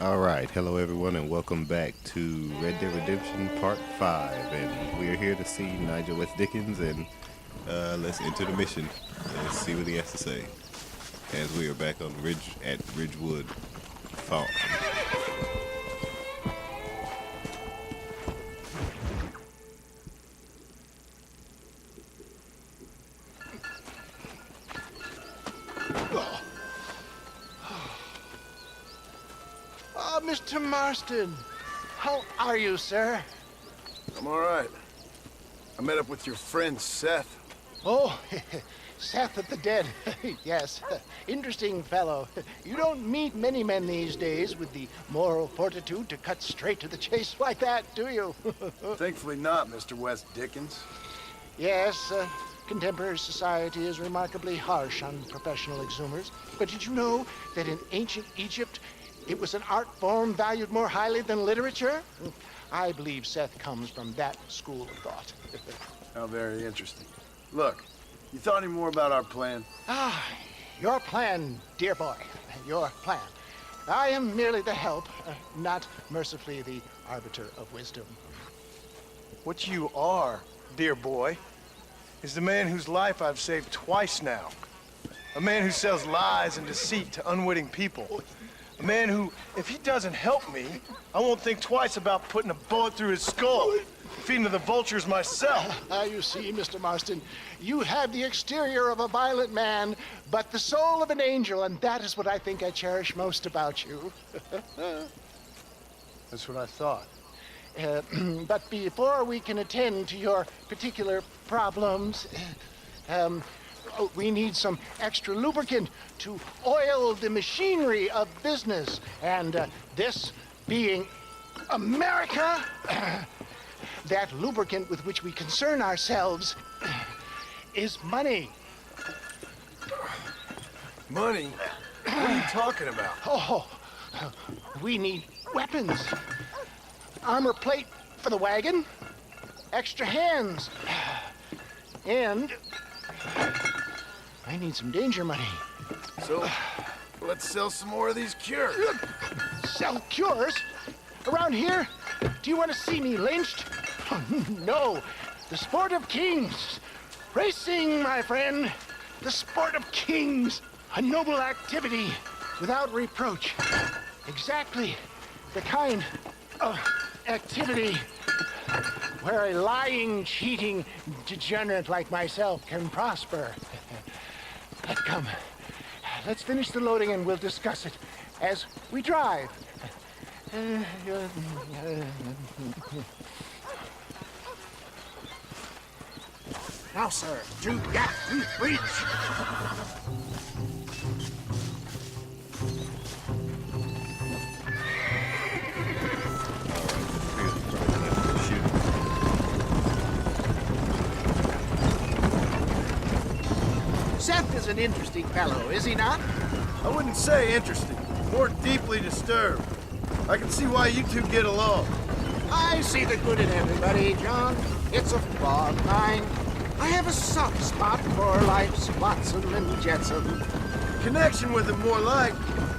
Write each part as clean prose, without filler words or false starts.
All right, hello everyone, and welcome back to Red Dead Redemption Part 5. And we are here to see Nigel West Dickens, and let's enter the mission. Let's see what he has to say. As we are back on Ridgewood Farm. Mr. Marston, how are you, sir? I'm all right. I met up with your friend, Seth. Oh, Seth of the Dead. Yes, interesting fellow. You don't meet many men these days with the moral fortitude to cut straight to the chase like that, do you? Thankfully not, Mr. West Dickens. Yes, contemporary society is remarkably harsh on professional exhumers. But did you know that in ancient Egypt, it was an art form valued more highly than literature? I believe Seth comes from that school of thought. How very interesting. Look, you thought any more about our plan? Your plan, dear boy. Your plan. I am merely the help, not mercifully the arbiter of wisdom. What you are, dear boy, is the man whose life I've saved twice now. A man who sells lies and deceit to unwitting people. A man who, if he doesn't help me, I won't think twice about putting a bullet through his skull, feeding to the vultures myself. You see, Mr. Marston, you have the exterior of a violent man, but the soul of an angel, and that is what I think I cherish most about you. That's what I thought. But before we can attend to your particular problems, we need some extra lubricant to oil the machinery of business. And this being America, that lubricant with which we concern ourselves is money. Money? What are you talking about? Oh, we need weapons. Armor plate for the wagon, extra hands, and I need some danger money. So, let's sell some more of these cures. Sell cures? Around here? Do you want to see me lynched? Oh, no. The sport of kings. Racing, my friend. The sport of kings. A noble activity without reproach. Exactly the kind of activity where a lying, cheating degenerate like myself can prosper. Come, let's finish the loading and we'll discuss it as we drive. Now, sir, to gap, to breach. Seth is an interesting fellow, is he not? I wouldn't say interesting, more deeply disturbed. I can see why you two get along. I see the good in everybody, John. It's a flaw of mine. I have a soft spot for life's flotsam and jetsam. Connection with him more like.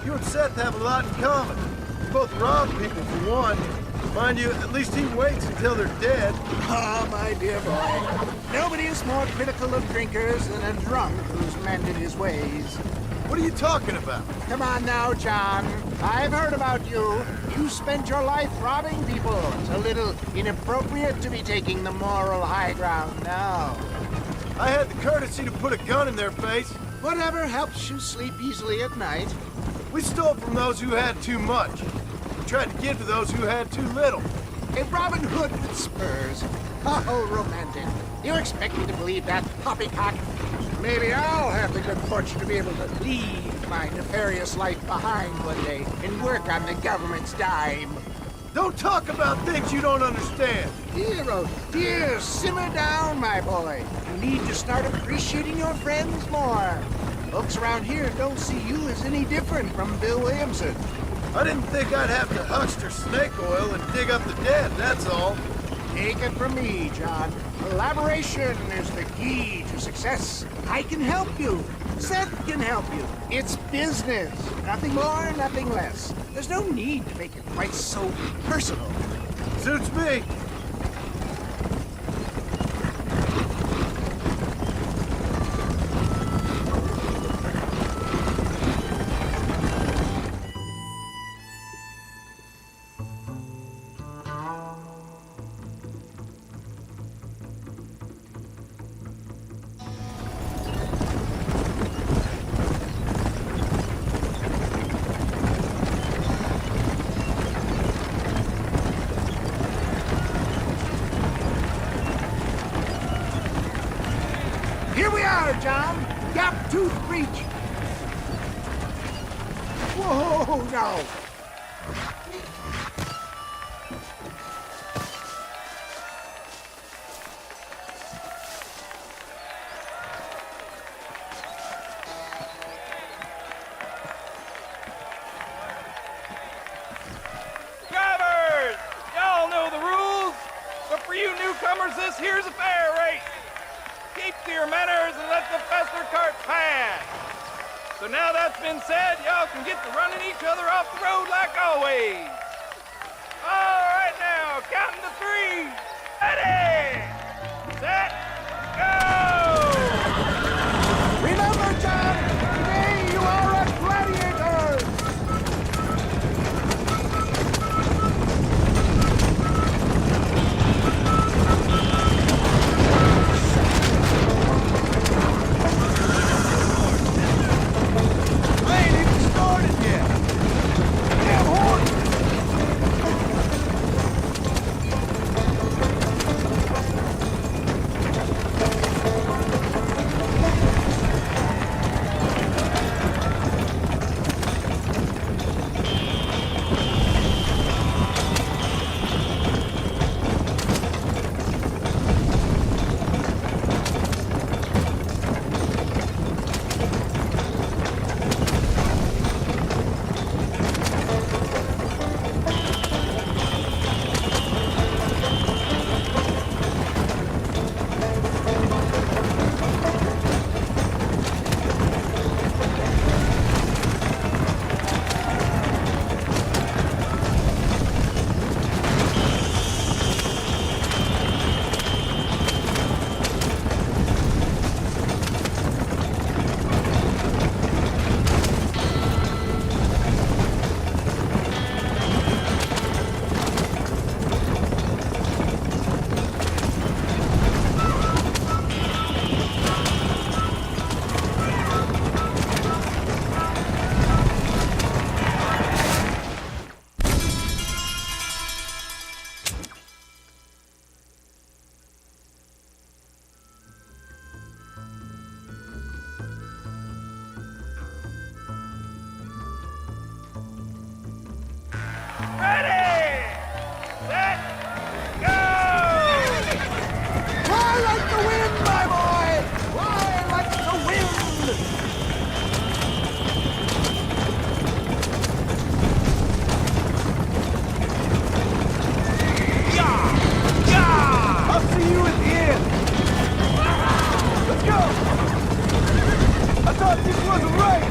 You and Seth have a lot in common. You both rob people for one. Mind you, at least he waits until they're dead. Ah, my dear boy. Nobody is more critical of drinkers than a drunk who's mended his ways. What are you talking about? Come on now, John. I've heard about you. You spent your life robbing people. It's a little inappropriate to be taking the moral high ground now. I had the courtesy to put a gun in their face. Whatever helps you sleep easily at night. We stole from those who had too much. We tried to give to those who had too little. A Robin Hood with spurs. Oh, romantic. You expect me to believe that poppycock? Maybe I'll have the good fortune to be able to leave my nefarious life behind one day and work on the government's dime. Don't talk about things you don't understand. Dear, oh dear, simmer down, my boy. You need to start appreciating your friends more. Folks around here don't see you as any different from Bill Williamson. I didn't think I'd have to huckster snake oil and dig up the dead, that's all. Take it from me, John. Collaboration is the key to success. I can help you. Seth can help you. It's business. Nothing more, nothing less. There's no need to make it quite so personal. Suits me. Here we are, John. Gap Tooth Breach. Whoa, no. Drivers! Y'all know the rules, but for you newcomers, this here's a fair race. Keep to your manners and let the faster cart pass. So now that's been said, y'all can get to running each other off the road like always. All right now, counting to 3. Ready, set, go! Remember, John, today you are a gladiator. I ain't even started yet. Damn horse. Ready, set, go! Fly like the wind, my boy. Fly like the wind. I'll see you at the end. Let's go. I thought this was a race.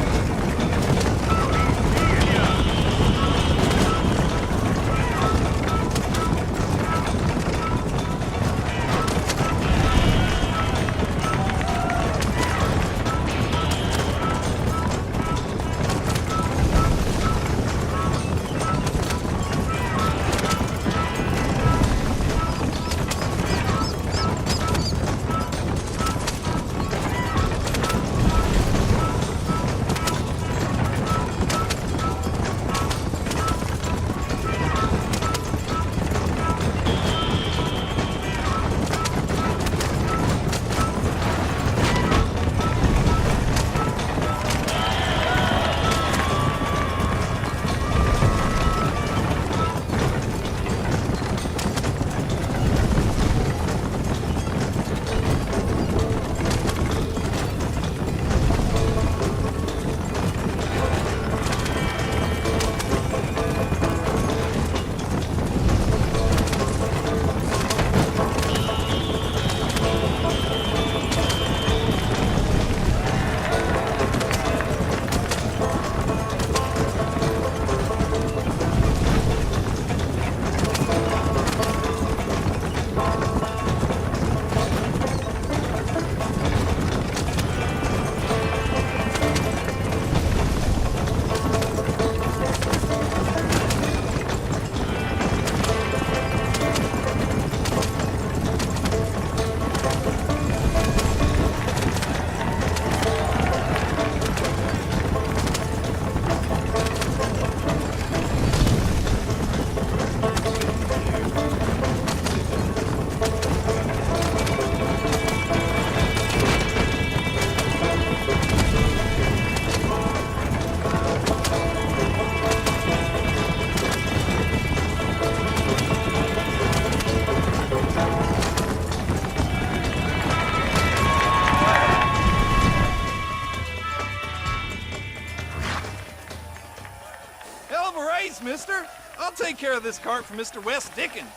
Thanks, mister. I'll take care of this cart for Mr. Wes Dickens.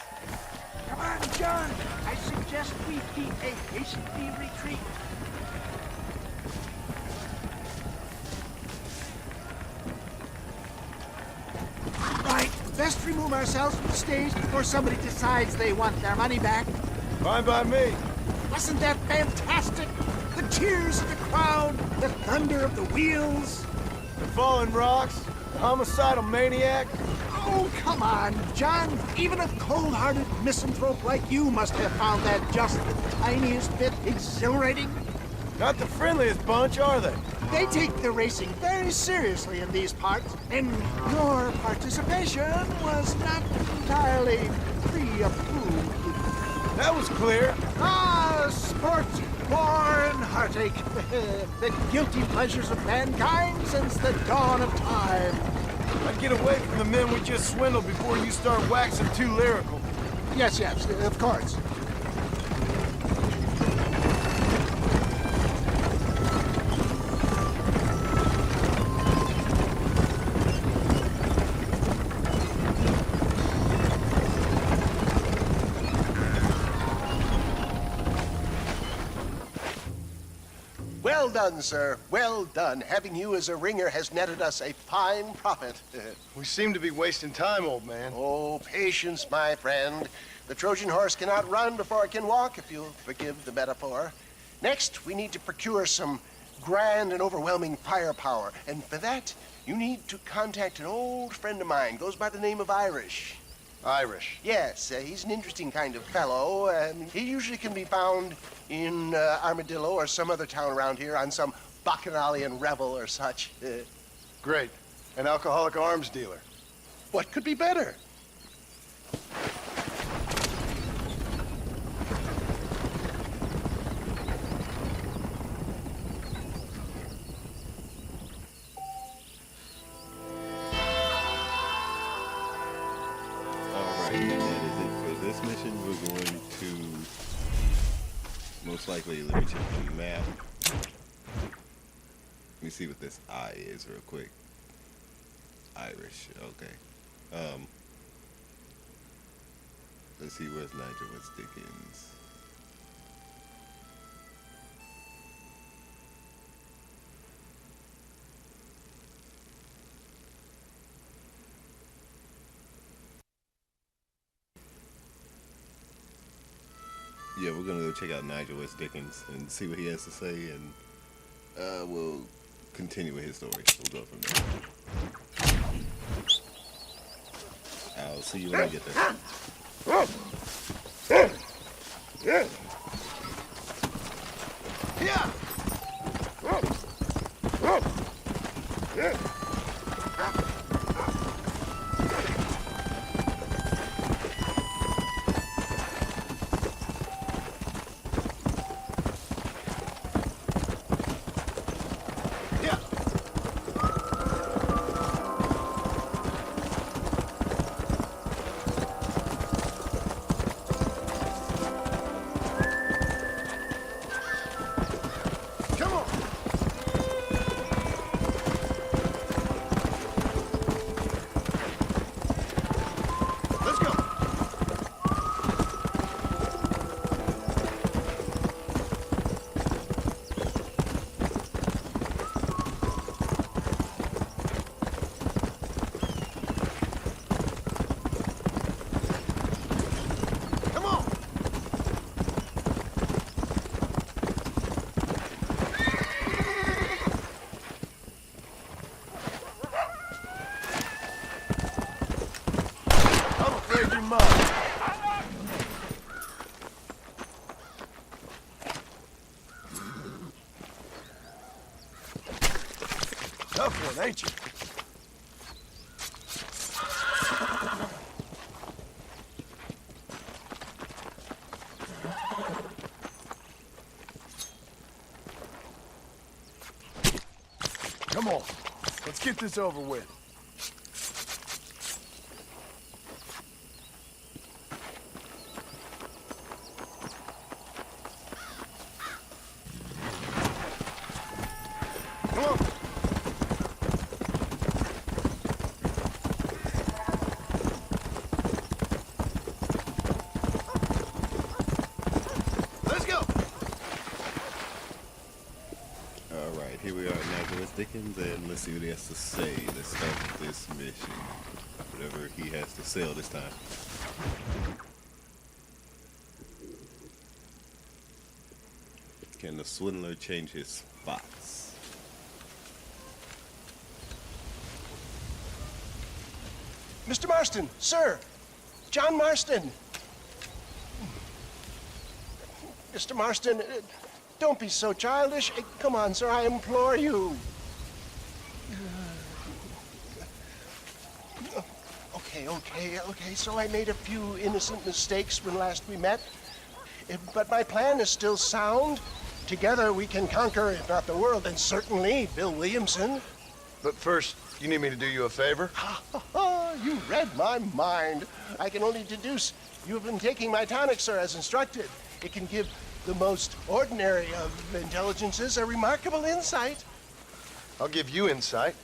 Come on, John. I suggest we keep a hasty retreat. Right, best remove ourselves from the stage before somebody decides they want their money back. Fine by me. Wasn't that fantastic? The cheers of the crowd, the thunder of the wheels. The falling rocks, the homicidal maniac. Oh, come on, John. Even a cold-hearted misanthrope like you must have found that just the tiniest bit exhilarating. Not the friendliest bunch, are they? They take the racing very seriously in these parts, and your participation was not entirely free of food. That was clear. Ah, sport, war, and heartache. The guilty pleasures of mankind since the dawn of time. I'd get away from the men we just swindled before you start waxing too lyrical. Yes, of course. Well done, sir. Well done. Having you as a ringer has netted us a fine profit. We seem to be wasting time, old man. Oh, patience, my friend. The Trojan horse cannot run before it can walk, if you'll forgive the metaphor. Next, we need to procure some grand and overwhelming firepower. And for that, you need to contact an old friend of mine. Goes by the name of Irish. Irish. Yes, he's an interesting kind of fellow. He usually can be found in Armadillo or some other town around here on some bacchanalian revel or such. Great. An alcoholic arms dealer. What could be better? Alright, and that is it for this mission. We're going to most likely, let me check the map. Let me see what this I is real quick. Irish, okay. Let's see, where's Nigel West Dickens? Yeah, we're gonna go check out Nigel West Dickens and see what he has to say, and we'll continue with his story. We'll go from there. I'll see you when I get there. Tough one, ain't you? Come on, let's get this over with. Come on. Alright, here we are at Nigel S. Dickens, and let's see what he has to say. Let's start this mission. Whatever he has to sell this time. Can the swindler change his spots? Mr. Marston, sir. John Marston. Mr. Marston, don't be so childish. Come on, sir, I implore you. Okay. So I made a few innocent mistakes when last we met. But my plan is still sound. Together we can conquer, if not the world, then certainly Bill Williamson. But first, you need me to do you a favor? You read my mind. I can only deduce you have been taking my tonic, sir, as instructed. It can give the most ordinary of intelligences a remarkable insight. I'll give you insight.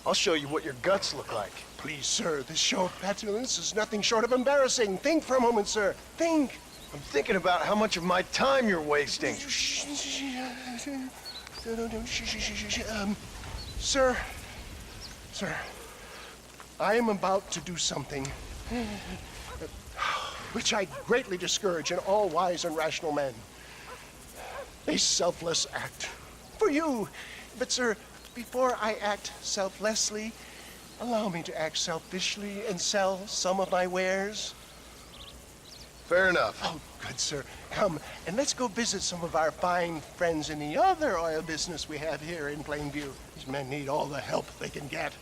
I'll show you what your guts look like. Please, sir, this show of petulance is nothing short of embarrassing. Think for a moment, sir. Think. I'm thinking about how much of my time you're wasting. Sir, I am about to do something which I greatly discourage in all wise and rational men. A selfless act for you. But, sir, before I act selflessly, allow me to act selfishly and sell some of my wares. Fair enough. Oh, good, sir. Come, and let's go visit some of our fine friends in the other oil business we have here in Plainview. These men need all the help they can get.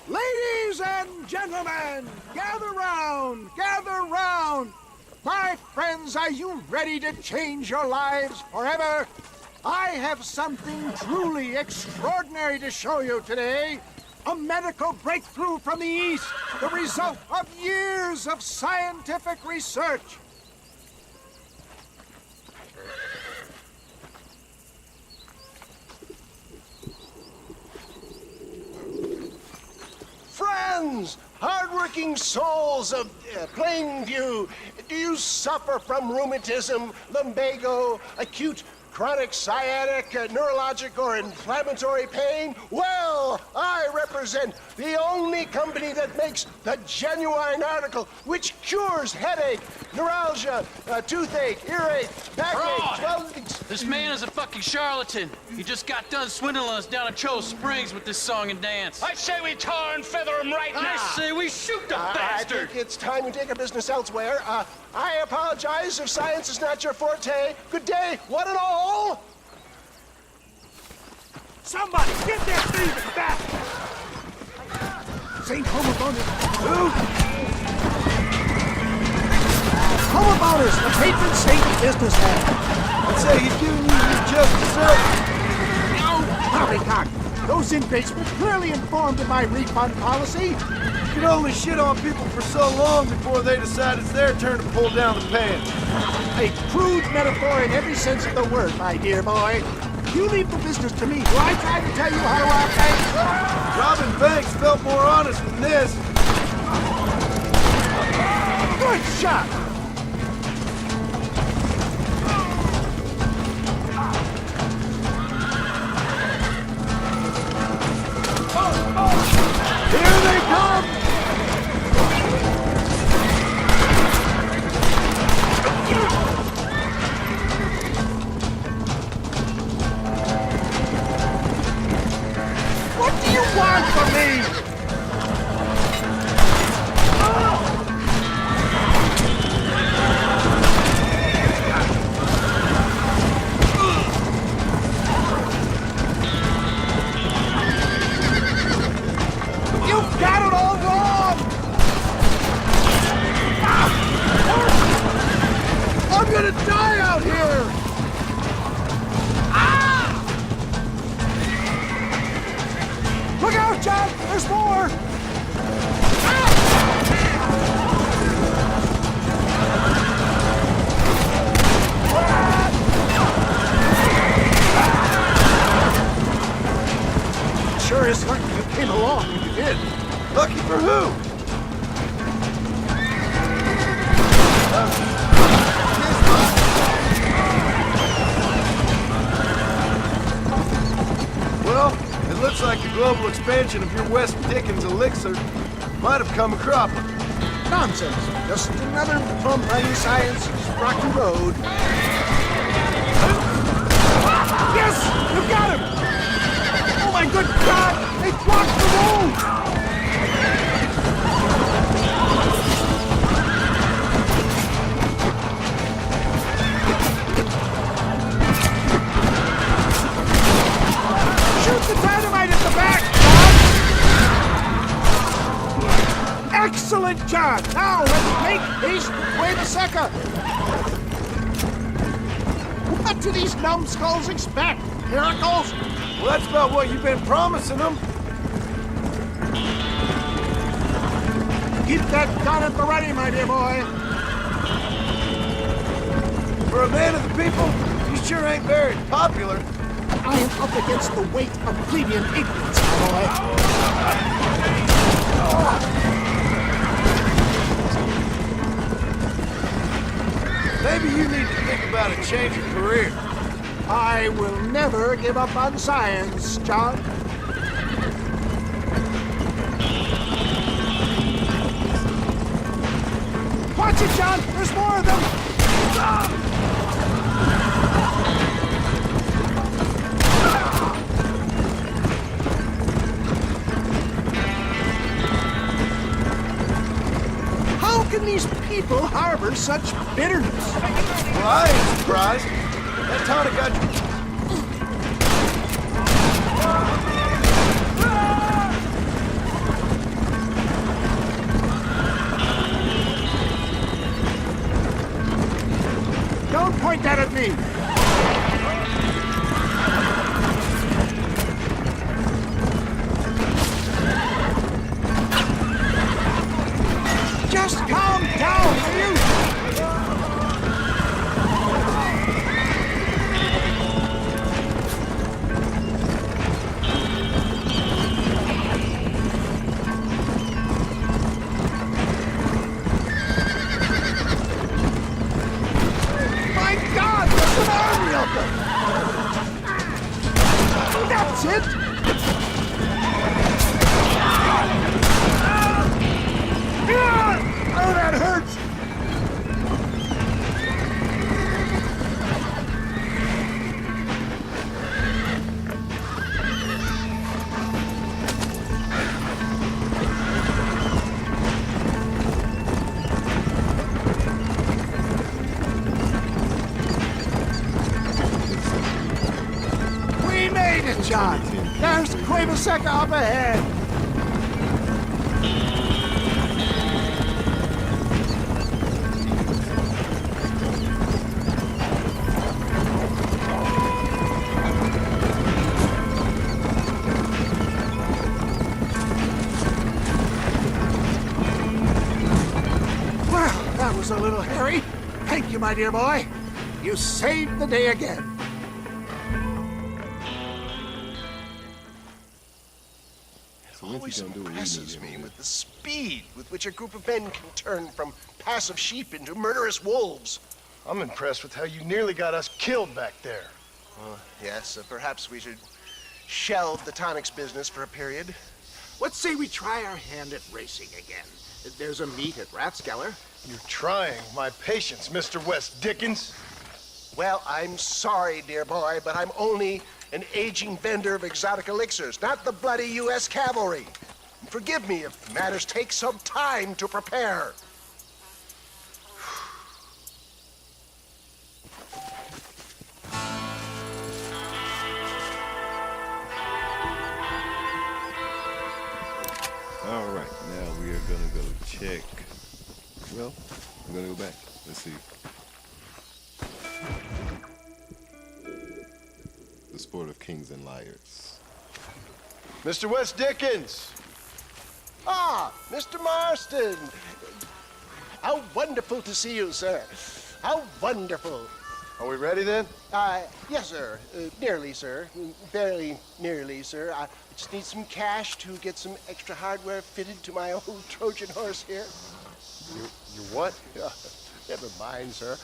Ladies and gentlemen, gather round, gather round. My friends, are you ready to change your lives forever? I have something truly extraordinary to show you today. A medical breakthrough from the East, the result of years of scientific research. Friends, hardworking souls of Plainview, do you suffer from rheumatism, lumbago, acute chronic sciatic, neurologic, or inflammatory pain? Well, I represent the only company that makes the genuine article which cures headache, neuralgia, toothache, earache, backache, swelling. This man is a fucking charlatan. He just got done swindling us down at Cho Springs with this song and dance. I say we tar and feather him right now. I say we shoot the I bastard. think it's time we take our business elsewhere. I apologize if science is not your forte. Good day, one and all. Somebody, get that thieving bastard! St. Homobonus, who? Homobonus, the patron saint of businessmen. I'd say he's giving you just desserts. No, poppycock. Those inmates were clearly informed of my refund policy. You can only shit on people for so long before they decide it's their turn to pull down the pants. A crude metaphor in every sense of the word, my dear boy. You leave the business to me. Do I try to tell you how to rob banks? Robbing banks felt more honest than this. Good shot. Here they come! What do you want from me? global expansion of your West Dickens elixir might have come a cropper. Nonsense. Just another bump on science's rocky road. Yes! You got him! Oh my good God! They blocked the road! Shoot the dynamite at the back, John! Excellent, John! Now let's make haste with Cueva Seca! What do these numbskulls expect? Miracles? Well, that's about what you've been promising them. Keep that gun at the ready, my dear boy. For a man of the people, you sure ain't very popular. I am up against the weight of plebeian ignorance, my boy. Maybe you need to think about a change of career. I will never give up on science, John. Watch it, John! There's more of them! How can these people harbor such bitterness? Well, I ain't surprised. That tonic got you. Don't point that at me! Just calm down, will you? My God, there's an army of them! That's it! Oh, that hurts! We made it, John! There's Cueva Seca up ahead! Well, that was a little hairy. Thank you, my dear boy. You saved the day again. So when's Always he gonna do what we impresses need me him to with the speed with which a group of men can turn from passive sheep into murderous wolves. I'm impressed with how you nearly got us killed back there. Yes, perhaps we should shelve the tonics business for a period. Let's say we try our hand at racing again. There's a meet at Rathskeller. You're trying my patience, Mr. West Dickens. Well, I'm sorry, dear boy, but I'm only an aging vendor of exotic elixirs, not the bloody U.S. cavalry. Forgive me if matters take some time to prepare. All right, now we are gonna go check. Well, we're gonna go back. Let's see. The sport of kings and liars. Mr. West Dickens! Ah, Mr. Marston. How wonderful to see you, sir. How wonderful. Are we ready then? Yes, sir. Nearly, sir. Very nearly, sir. I just need some cash to get some extra hardware fitted to my old Trojan horse here. You what? Never mind, sir.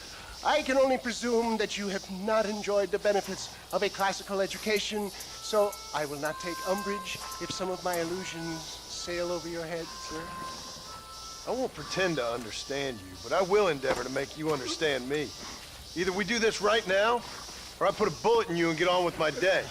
I can only presume that you have not enjoyed the benefits of a classical education, so I will not take umbrage if some of my illusions sail over your head, sir. I won't pretend to understand you, but I will endeavor to make you understand me. Either we do this right now, or I put a bullet in you and get on with my day.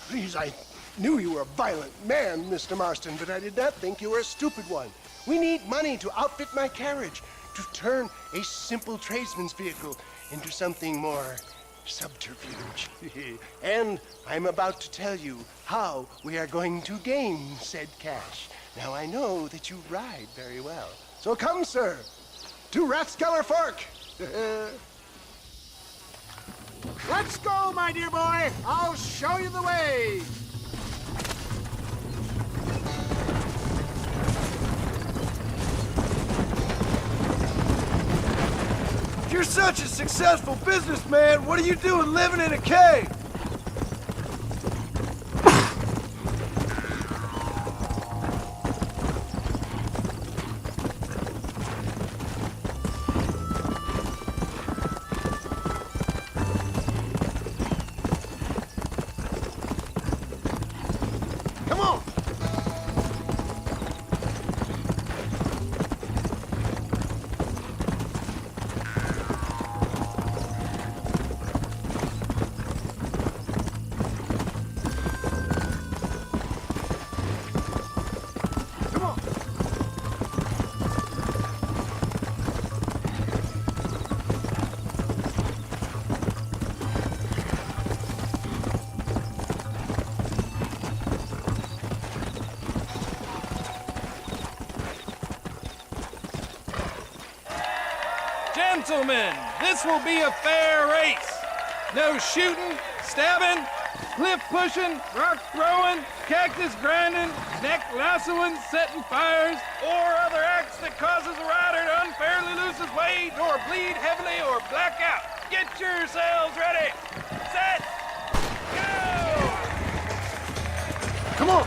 Please, I knew you were a violent man, Mr. Marston, but I did not think you were a stupid one. We need money to outfit my carriage, to turn a simple tradesman's vehicle into something more subterfuge. And I'm about to tell you how we are going to gain said cash. Now, I know that you ride very well. So come, sir, to Rathskeller Fork. Let's go, my dear boy. I'll show you the way. If you're such a successful businessman, what are you doing living in a cave? Come on. Come on. Gentlemen, this will be a fair race. No shooting, stabbing, cliff pushing, rock throwing, cactus grinding, neck lassoing, setting fires, or other acts that causes a rider to unfairly lose his weight or bleed heavily or black out. Get yourselves ready. Set. Go! Come on.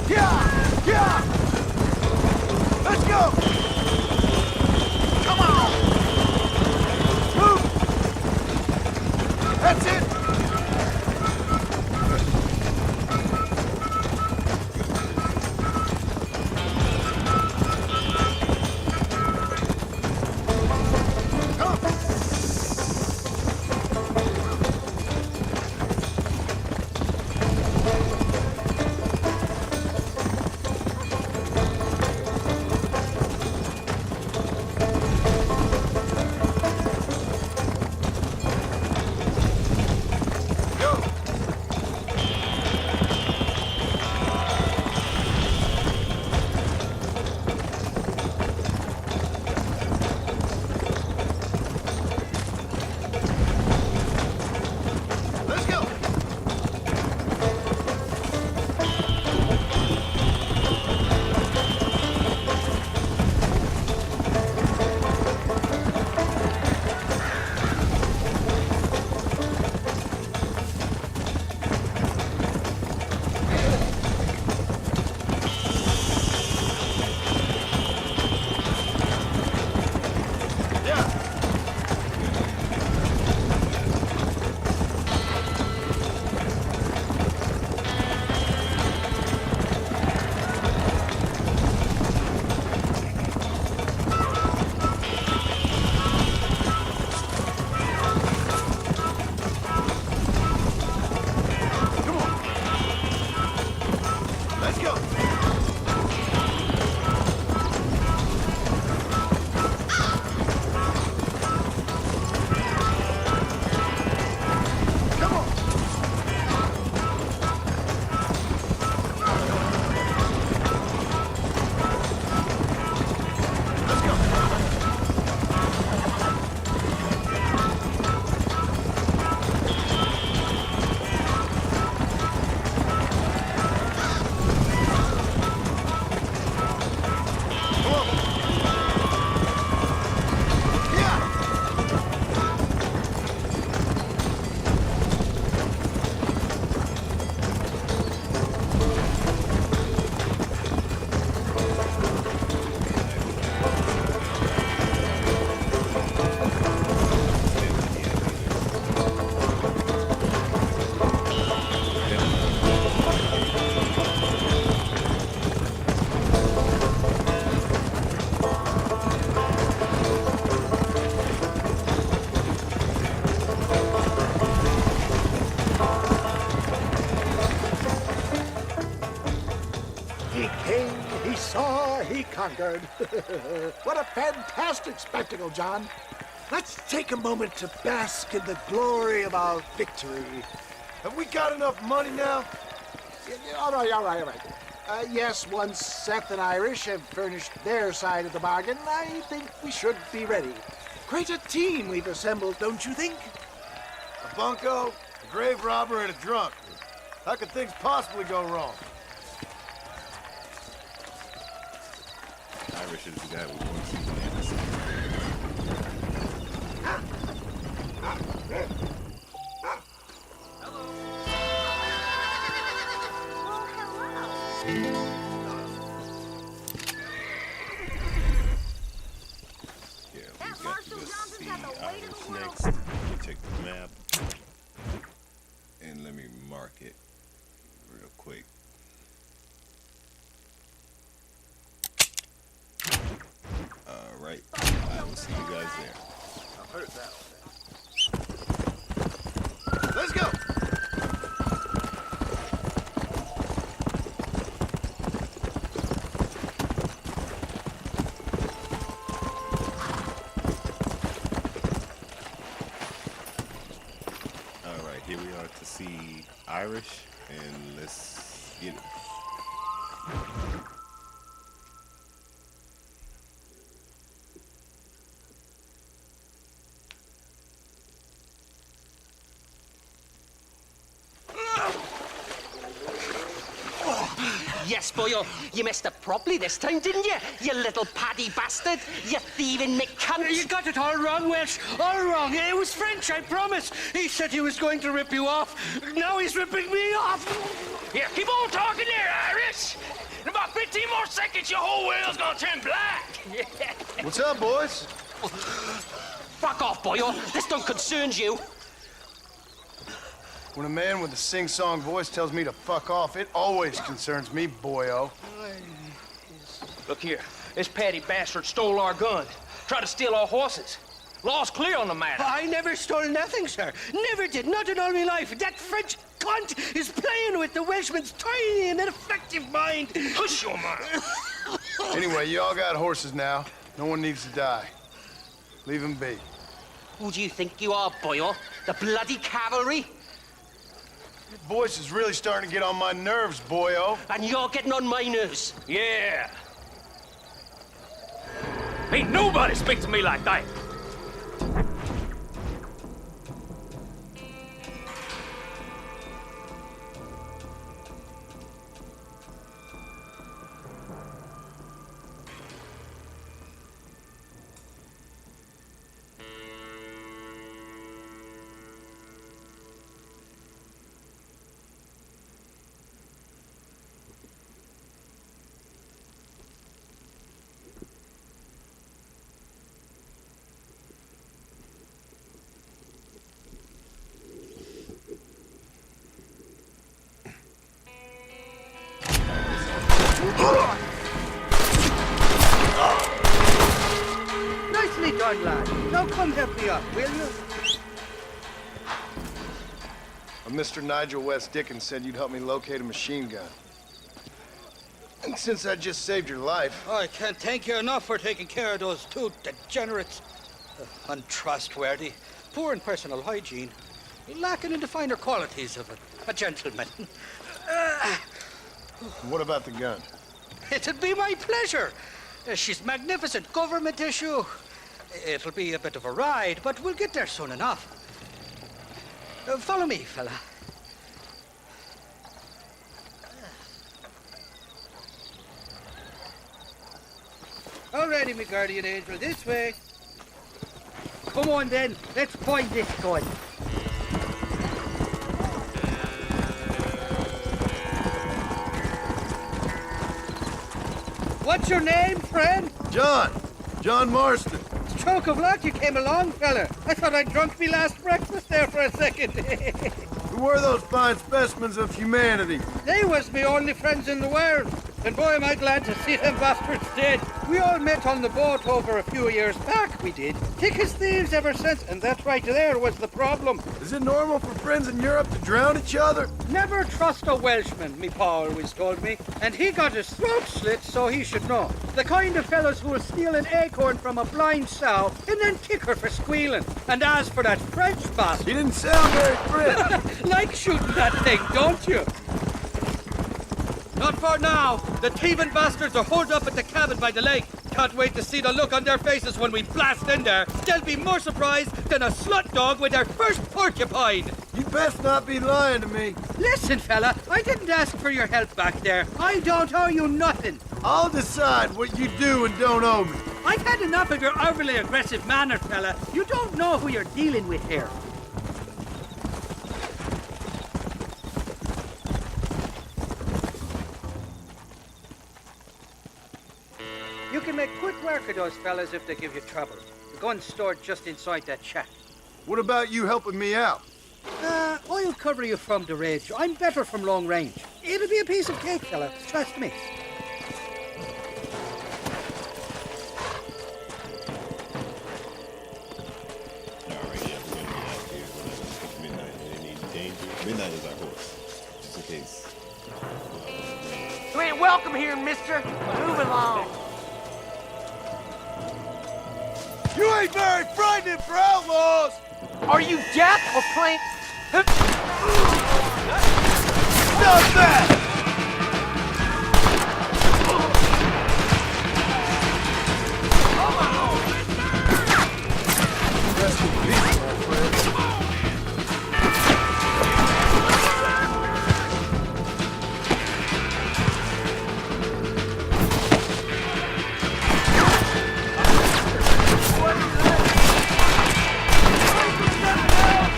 Yeah! Yeah! Let's go! Come on! Move! That's it! conquered. What a fantastic spectacle, John. Let's take a moment to bask in the glory of our victory. Have we got enough money now? All right. Yes, once Seth and Irish have furnished their side of the bargain, I think we should be ready. Quite a team we've assembled, don't you think? A bunco, a grave robber, and a drunk. How could things possibly go wrong? Irish is the guy we want to see land us. Yeah, we've got to go see Irish next. Let me check the map. And let me mark it real quick. Alright, I will see you guys there. I heard that one. Let's go! Alright, here we are to see Irish, and let's get it. Yes, boyo, you messed up properly this time, didn't you? You little paddy bastard. You thieving McCunt. You got it all wrong, Welsh. All wrong. It was French, I promise. He said he was going to rip you off. Now he's ripping me off. Here, keep on talking there, Irish. In about 15 more seconds, your whole world's gonna turn black. What's up, boys? Fuck off, boyo. This don't concern you. When a man with a sing-song voice tells me to fuck off, it always concerns me, boyo. Look here, this petty bastard stole our gun, tried to steal our horses. Law's clear on the matter. I never stole nothing, sir. Never did. Not in all my life. That French cunt is playing with the Welshman's tiny and ineffective mind. Hush your mouth. Anyway, you all got horses now. No one needs to die. Leave them be. Who do you think you are, boyo? The bloody cavalry? Your voice is really starting to get on my nerves, boyo. And you're getting on my nerves. Yeah. Ain't nobody speak to me like that. Nicely done, lad. Now come help me up, will you? Mr. Nigel West Dickens said you'd help me locate a machine gun. And since I just saved your life... I can't thank you enough for taking care of those two degenerates. Untrustworthy, poor in personal hygiene, lacking in the finer qualities of a gentleman. What about the gun? It'd be my pleasure. She's magnificent, government issue. It'll be a bit of a ride, but we'll get there soon enough. Follow me, fella. Alrighty, my guardian angel, this way. Come on then, let's find this gun. What's your name, friend? John Marston. Stroke of luck you came along, fella. I thought I'd drunk me last breakfast there for a second. Who were those fine specimens of humanity? They was me only friends in the world. And boy, am I glad to see them bastards dead. We all met on the boat over a few years back, we did. Thick as thieves ever since, and that right there was the problem. Is it normal for friends in Europe to drown each other? Never trust a Welshman, me pa always told me. And he got his throat slit, so he should know. The kind of fellows who will steal an acorn from a blind sow and then kick her for squealing. And as for that French bastard... He didn't sound very French. Like shooting that thing, don't you? Not for now. The thieving bastards are holed up at the cabin by the lake. Can't wait to see the look on their faces when we blast in there. They'll be more surprised than a slut dog with their first porcupine. You best not be lying to me. Listen, fella, I didn't ask for your help back there. I don't owe you nothing. I'll decide what you do and don't owe me. I've had enough of your overly aggressive manner, fella. You don't know who you're dealing with here. You can make quick work of those fellas if they give you trouble. The gun's stored just inside that shack. What about you helping me out? I'll cover you from the ridge. I'm better from long range. It'll be a piece of cake, fella. Trust me. Alright, yeah, we're gonna get out here. It's midnight and any danger. Midnight is our horse, just in case. You ain't welcome here, mister. Move along. You ain't very frightening for outlaws! Are you deaf or playing? Stop that! Rest in peace, my friend.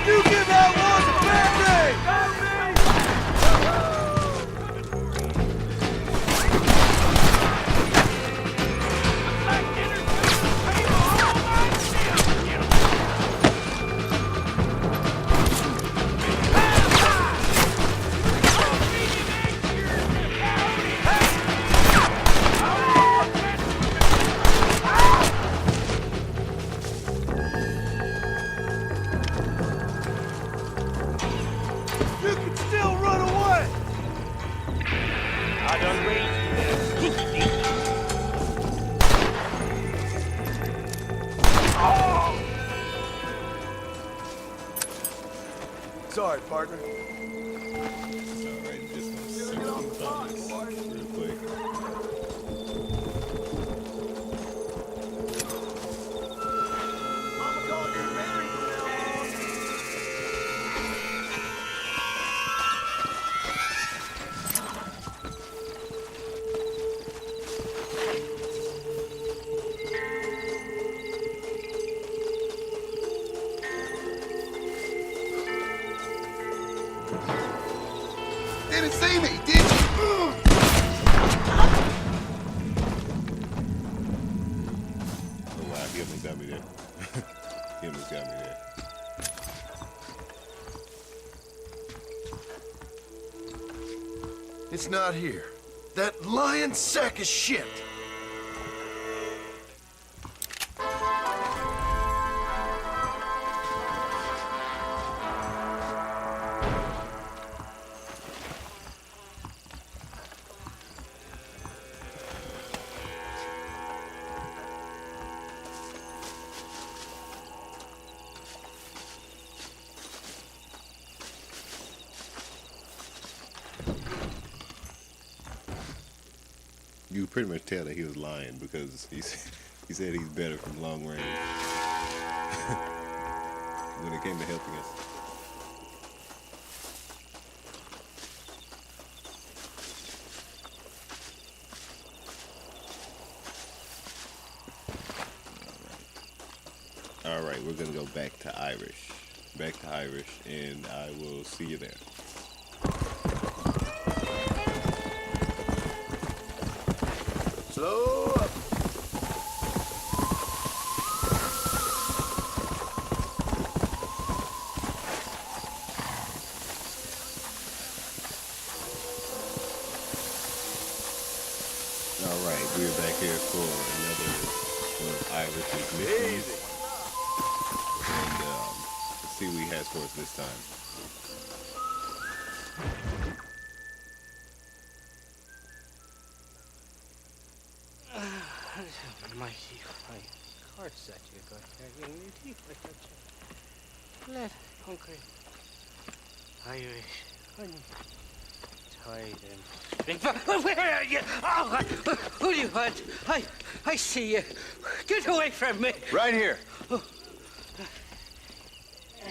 You give outlaws a bad name! You can still run away! I done raised you there. Sorry, partner. Alright, just gonna simmer some thoughts real quick. Didn't see me, did you? Oh wow, he almost got me there. He almost got me there. It's not here. That lying sack of shit! You could pretty much tell that he was lying because he said he's better from long range when it came to helping us. All right, we're gonna go back to Irish. And I will see you there. Slow up. here for another one of Irish's missions. And let's see what he has for us this time. Mighty fine horse that you got there, young lady. Look at you. Let hungry Irish honey. Tied and string. Where are you? Oh, who do you want? I see you. Get away from me. Right here.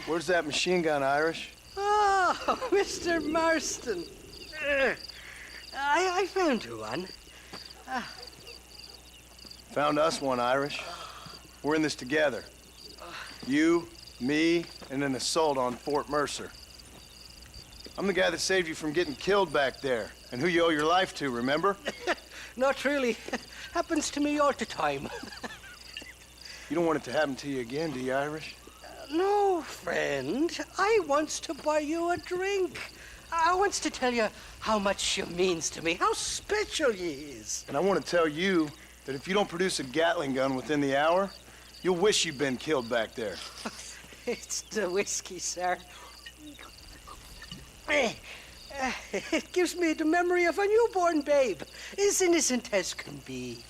Where's that machine gun, Irish? Oh, Mr. Marston. I found you one. Found us one, Irish. We're in this together. You, me, and an assault on Fort Mercer. I'm the guy that saved you from getting killed back there, and who you owe your life to, remember? Not really. Happens to me all the time. You don't want it to happen to you again, do you, Irish? No, friend. I wants to buy you a drink. I wants to tell you how much you means to me, how special you is. And I want to tell you that if you don't produce a Gatling gun within the hour, you'll wish you'd been killed back there. It's the whiskey, sir. It gives me the memory of a newborn babe, as innocent as can be.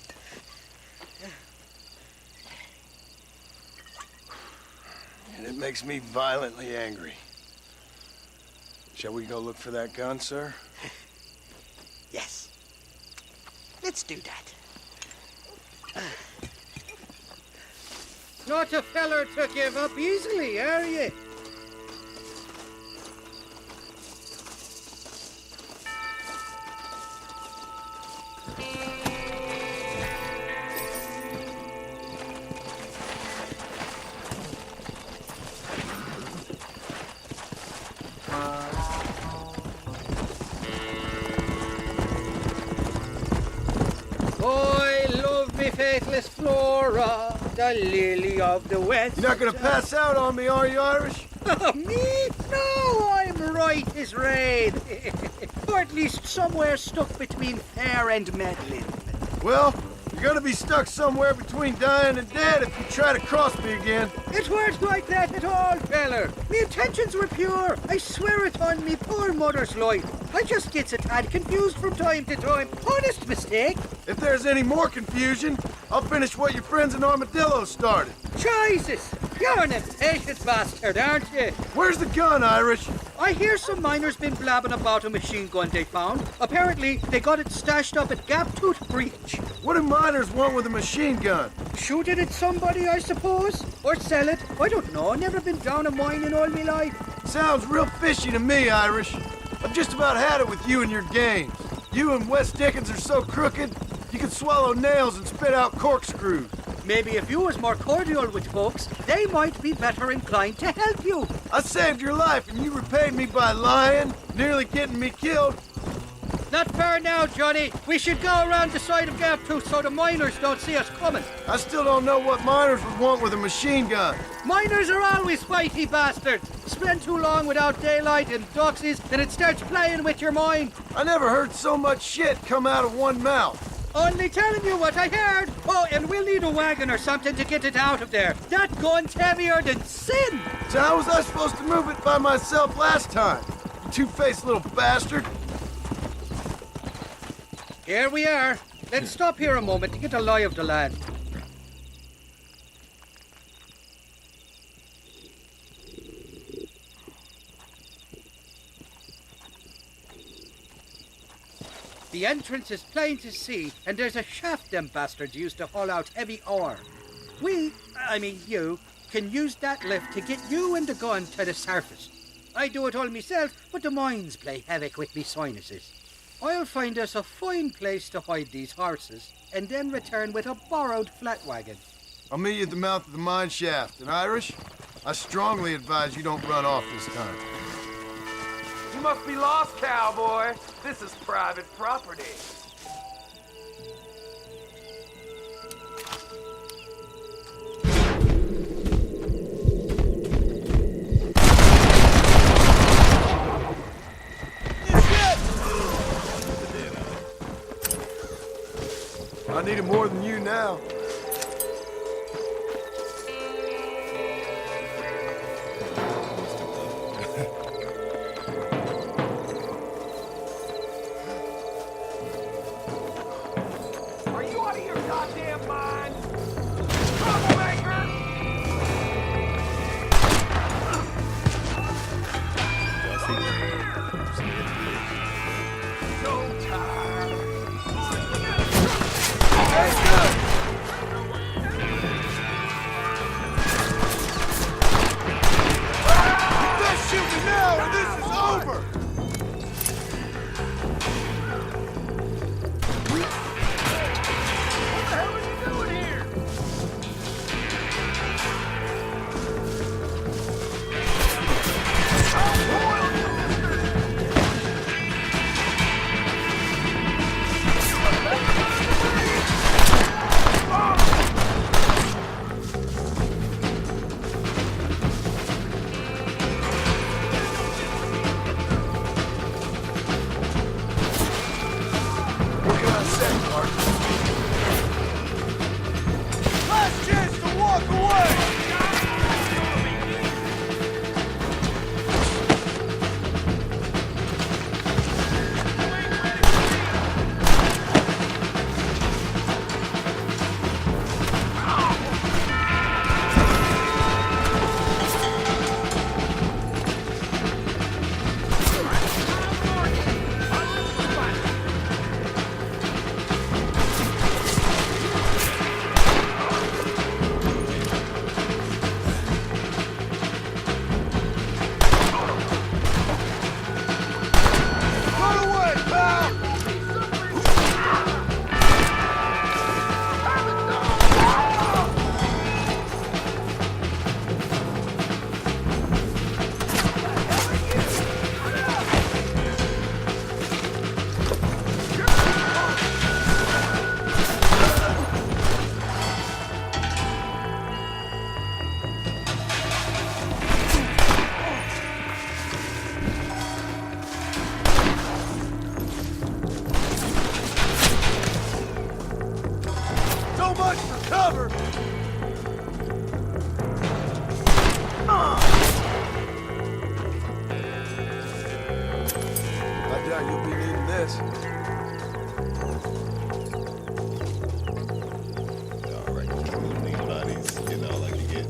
And it makes me violently angry. Shall we go look for that gun, sir? Yes. Let's do that. Not a feller to give up easily, are you? Faithless Flora, the lily of the west. You're not gonna pass out on me, are you, Irish? Oh, me? No, I'm right as rain. Or at least somewhere stuck between fair and meddling. Well, you're gonna be stuck somewhere between dying and dead if you try to cross me again. It weren't like that at all, feller. Me intentions were pure. I swear it on me poor mother's life. I just gets a tad confused from time to time. Honest mistake. If there's any more confusion, I'll finish what your friends in Armadillo started. Jesus, you're an impatient bastard, aren't you? Where's the gun, Irish? I hear some miners been blabbing about a machine gun they found. Apparently, they got it stashed up at Gaptooth Breach. What do miners want with a machine gun? Shoot it at somebody, I suppose? Or sell it? I don't know. Never been down a mine in all my life. Sounds real fishy to me, Irish. I've just about had it with you and your games. You and Wes Dickens are so crooked, you can swallow nails and spit out corkscrews. Maybe if you was more cordial with folks, they might be better inclined to help you. I saved your life and you repaid me by lying, nearly getting me killed. Not far now, Johnny. We should go around the side of Gaptooth so the miners don't see us coming. I still don't know what miners would want with a machine gun. Miners are always fighty bastards. Spend too long without daylight and doxies, and it starts playing with your mind. I never heard so much shit come out of one mouth. Only telling you what I heard. Oh, and we'll need a wagon or something to get it out of there. That gun's heavier than sin. So how was I supposed to move it by myself last time? You two-faced little bastard. Here we are. Let's stop here a moment to get a lie of the land. The entrance is plain to see, and there's a shaft them bastards used to haul out heavy ore. You, can use that lift to get you and the gun to the surface. I do it all myself, but the mines play havoc with me sinuses. I'll find us a fine place to hide these horses, and then return with a borrowed flat wagon. I'll meet you at the mouth of the mine shaft. And Irish, I strongly advise you don't run off this time. You must be lost, cowboy. This is private property. I need it more than you now. Are you out of your goddamn mind? Troublemaker! Let's shoot me now or this is over! What can I say, Mark? Last chance to walk away! Run away, pal! So much for cover! I doubt you'll be needing this. All right, moving these bodies, getting all I can get.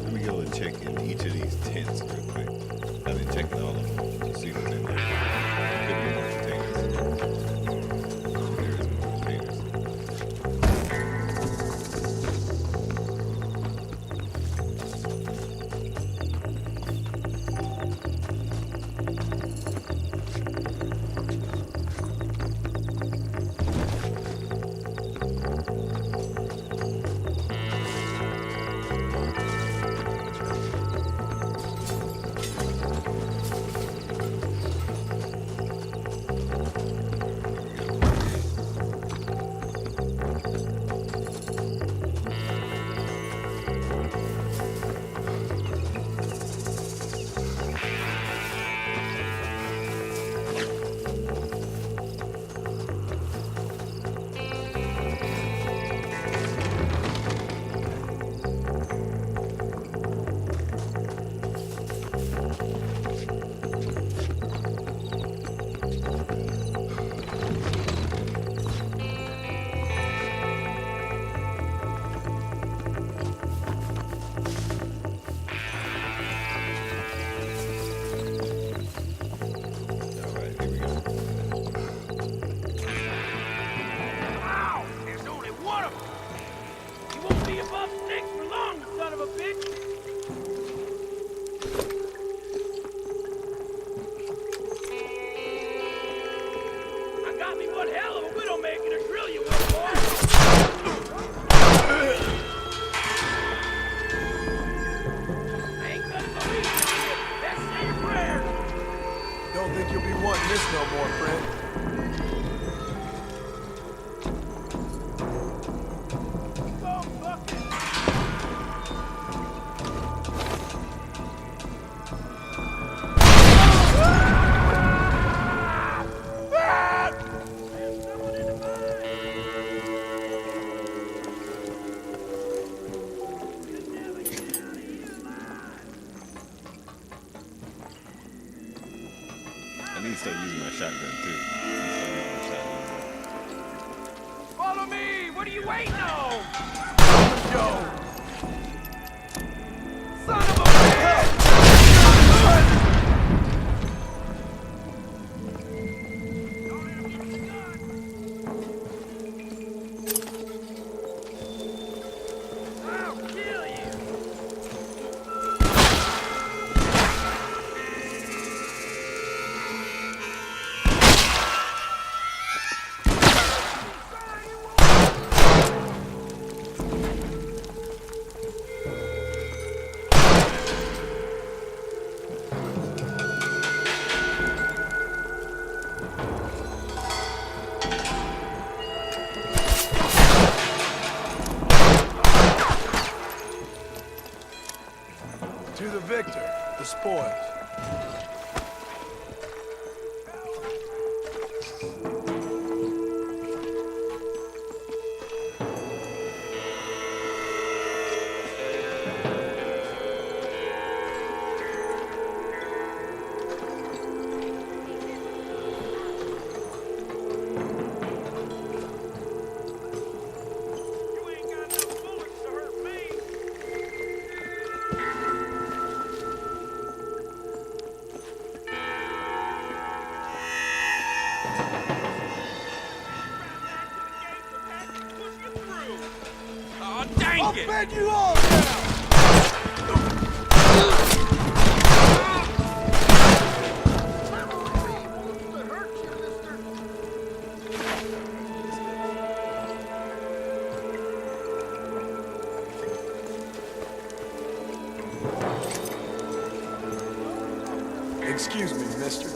Let me go and check in each of these tents real quick. I've been checking all of them. See what's in there. Could be more containers. There is more containers. think you'll be wanting this no more, friend. I need to start using my shotgun too. Follow me! What are you waiting on? Yo! Son of a bitch! I'll kill you! To the victor, the spoils. You ain't got enough bullets to hurt me! Oh, dang it! Bend you all down! Excuse me, mister.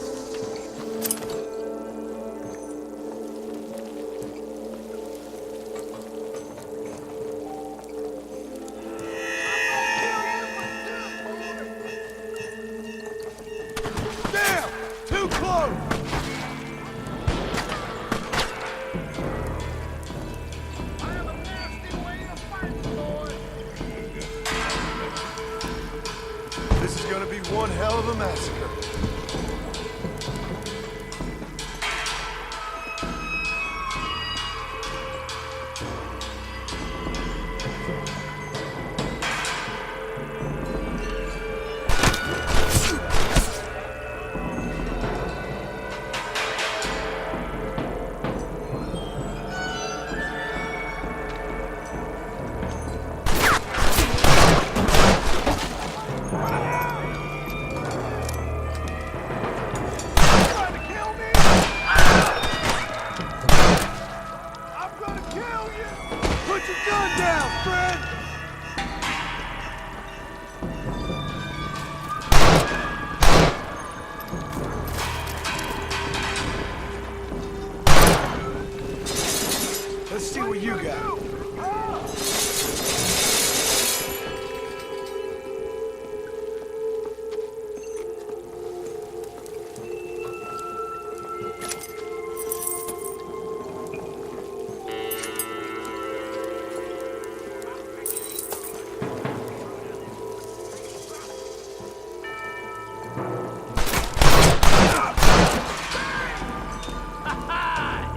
Damn! Too close! This is gonna be one hell of a massacre. Put your gun down, friend! Let's see what you got.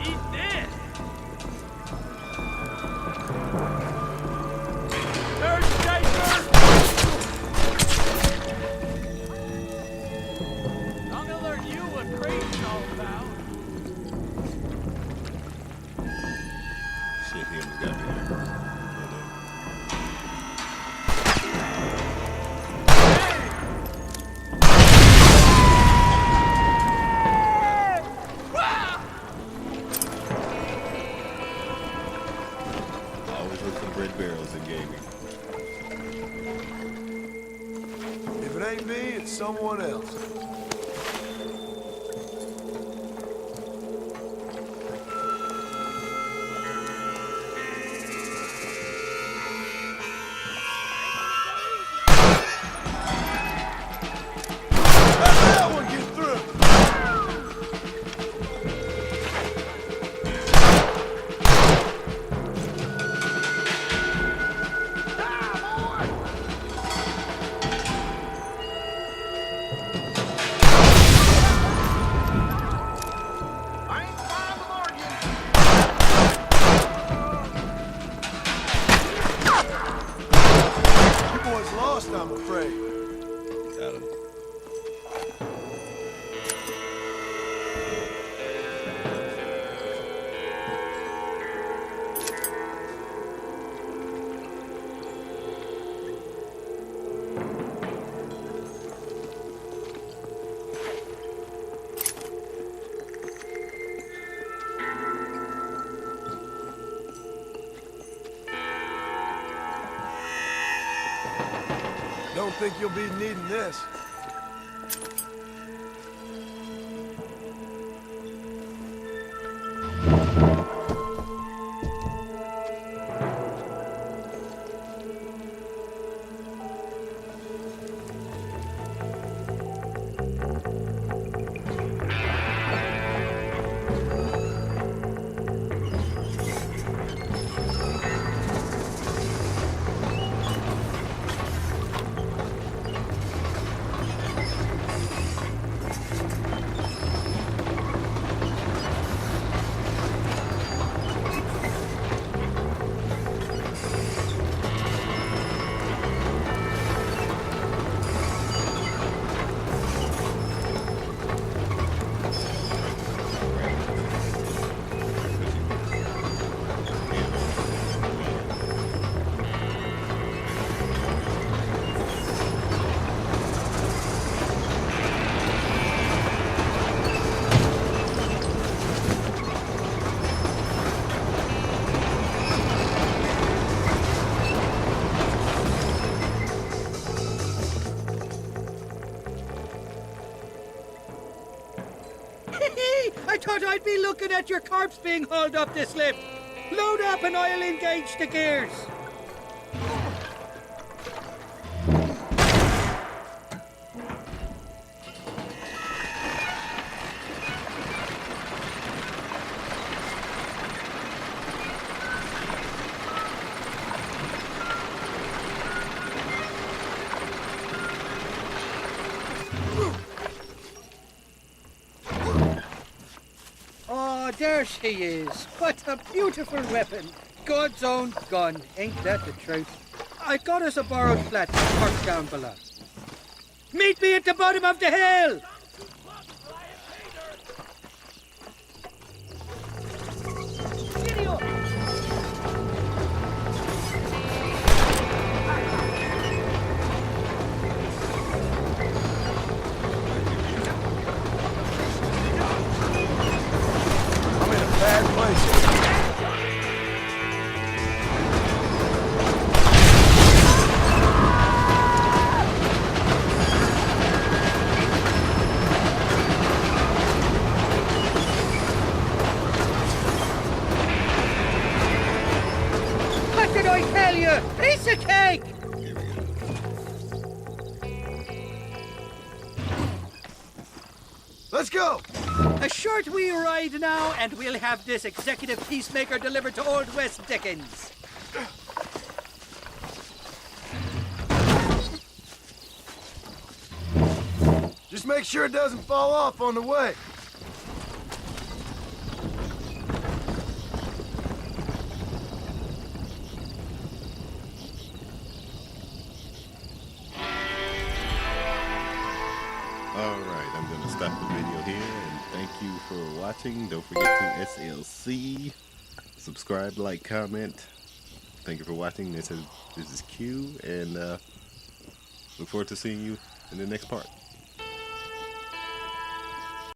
Eat this! Nurse Shaker! I'm gonna learn you what crazy's all about. Shit, he almost got me there. Hold up. Always look for the red barrels in gaming. If it ain't me, it's someone else. think you'll be needing this. I thought I'd be looking at your corpse being hauled up this lift. Load up and I'll engage the gears. Oh, there she is. What a beautiful weapon. God's own gun. Ain't that the truth? I got us a borrowed flat parked down below. Meet me at the bottom of the hill. I'm in a bad place. What did I tell you? Piece of cake! Let's go! A short wee ride now, and we'll have this executive peacemaker delivered to Old West Dickens. Just make sure it doesn't fall off on the way. Alright, I'm going to stop the video here, and thank you for watching. Don't forget to SLC, subscribe, like, comment. Thank you for watching. This is Q, and look forward to seeing you in the next part.